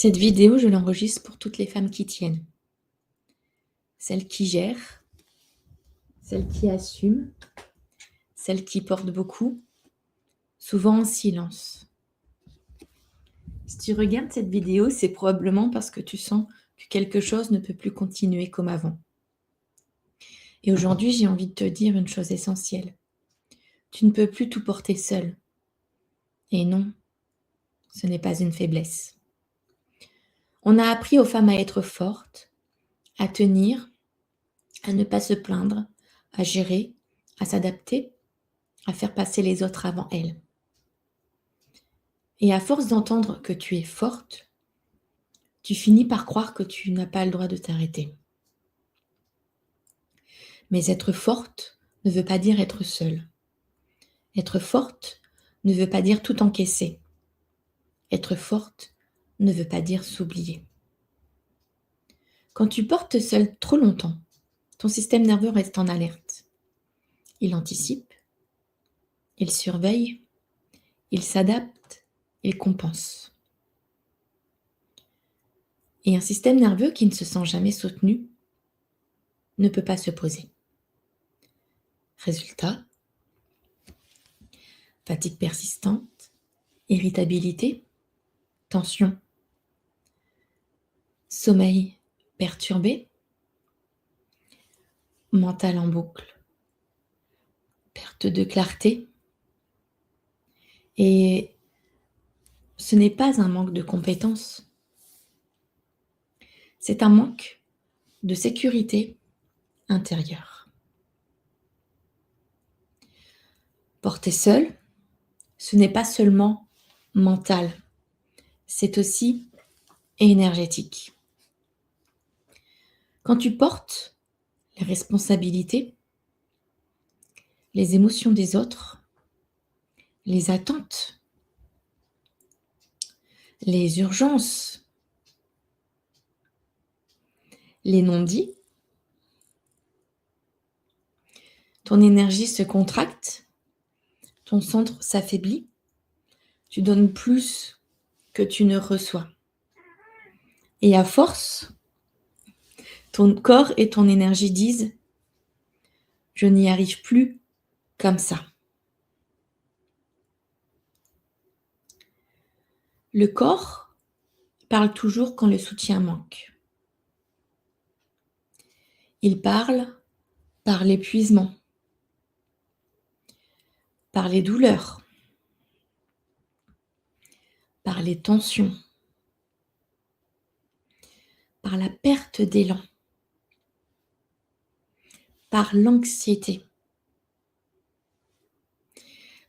Cette vidéo, je l'enregistre pour toutes les femmes qui tiennent. Celles qui gèrent, celles qui assument, celles qui portent beaucoup, souvent en silence. Si tu regardes cette vidéo, c'est probablement parce que tu sens que quelque chose ne peut plus continuer comme avant. Et aujourd'hui, j'ai envie de te dire une chose essentielle. Tu ne peux plus tout porter seule. Et non, ce n'est pas une faiblesse. On a appris aux femmes à être fortes, à tenir, à ne pas se plaindre, à gérer, à s'adapter, à faire passer les autres avant elles. Et à force d'entendre que tu es forte, tu finis par croire que tu n'as pas le droit de t'arrêter. Mais être forte ne veut pas dire être seule. Être forte ne veut pas dire tout encaisser. Être forte ne veut pas dire s'oublier. Quand tu portes seule trop longtemps, ton système nerveux reste en alerte. Il anticipe, il surveille, il s'adapte, il compense. Et un système nerveux qui ne se sent jamais soutenu ne peut pas se poser. Résultat, fatigue persistante, irritabilité, tension, sommeil perturbé, mental en boucle, perte de clarté. Et ce n'est pas un manque de compétences, c'est un manque de sécurité intérieure. Porter seul, ce n'est pas seulement mental, c'est aussi énergétique. Quand tu portes les responsabilités, les émotions des autres, les attentes, les urgences, les non-dits, ton énergie se contracte, ton centre s'affaiblit, tu donnes plus que tu ne reçois. Et à force, ton corps et ton énergie disent « je n'y arrive plus comme ça ». Le corps parle toujours quand le soutien manque. Il parle par l'épuisement, par les douleurs, par les tensions, par la perte d'élan, par l'anxiété,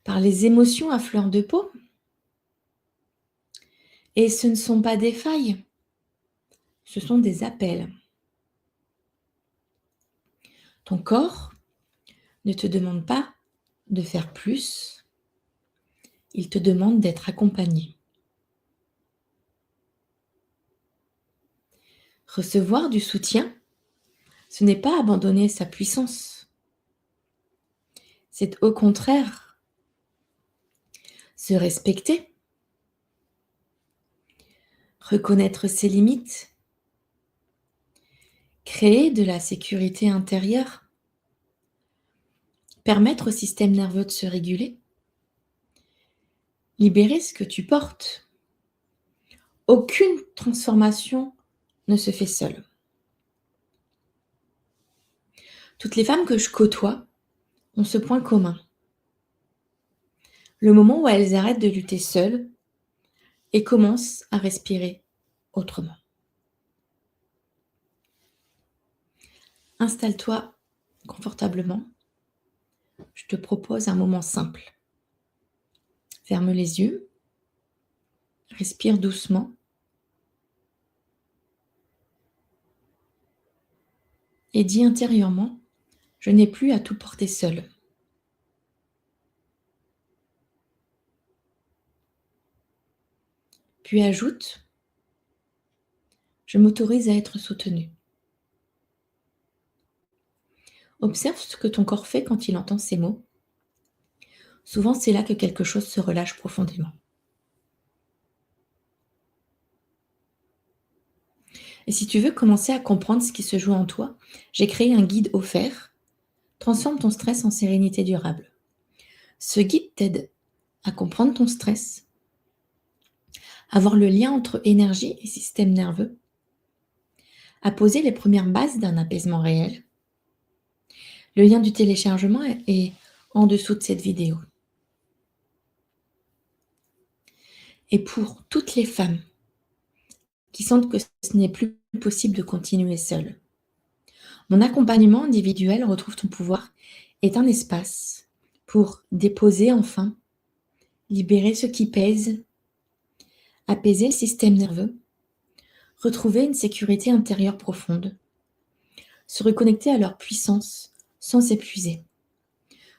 par les émotions à fleur de peau. Et ce ne sont pas des failles, ce sont des appels. Ton corps ne te demande pas de faire plus, il te demande d'être accompagné. Recevoir du soutien, ce n'est pas abandonner sa puissance. C'est au contraire se respecter, reconnaître ses limites, créer de la sécurité intérieure, permettre au système nerveux de se réguler, libérer ce que tu portes. Aucune transformation ne se fait seule. Toutes les femmes que je côtoie ont ce point commun. Le moment où elles arrêtent de lutter seules et commencent à respirer autrement. Installe-toi confortablement. Je te propose un moment simple. Ferme les yeux. Respire doucement. Et dis intérieurement, je n'ai plus à tout porter seule. Puis ajoute, je m'autorise à être soutenue. Observe ce que ton corps fait quand il entend ces mots. Souvent, c'est là que quelque chose se relâche profondément. Et si tu veux commencer à comprendre ce qui se joue en toi, j'ai créé un guide offert. Transforme ton stress en sérénité durable. Ce guide t'aide à comprendre ton stress, à voir le lien entre énergie et système nerveux, à poser les premières bases d'un apaisement réel. Le lien du téléchargement est en dessous de cette vidéo. Et pour toutes les femmes qui sentent que ce n'est plus possible de continuer seule, mon accompagnement individuel Retrouve ton pouvoir est un espace pour déposer enfin, libérer ce qui pèse, apaiser le système nerveux, retrouver une sécurité intérieure profonde, se reconnecter à leur puissance sans s'épuiser.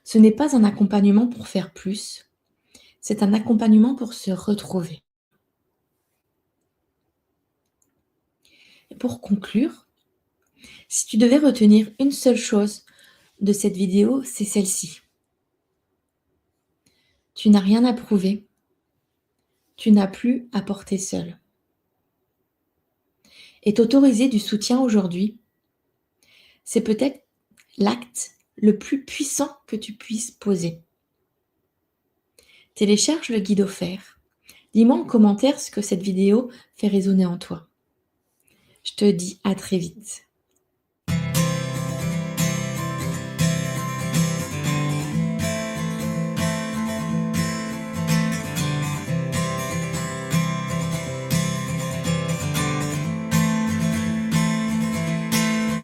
Ce n'est pas un accompagnement pour faire plus, c'est un accompagnement pour se retrouver. Et pour conclure, si tu devais retenir une seule chose de cette vidéo, c'est celle-ci. Tu n'as rien à prouver, tu n'as plus à porter seul. Et t'autoriser du soutien aujourd'hui, c'est peut-être l'acte le plus puissant que tu puisses poser. Télécharge le guide offert. Dis-moi en commentaire ce que cette vidéo fait résonner en toi. Je te dis à très vite.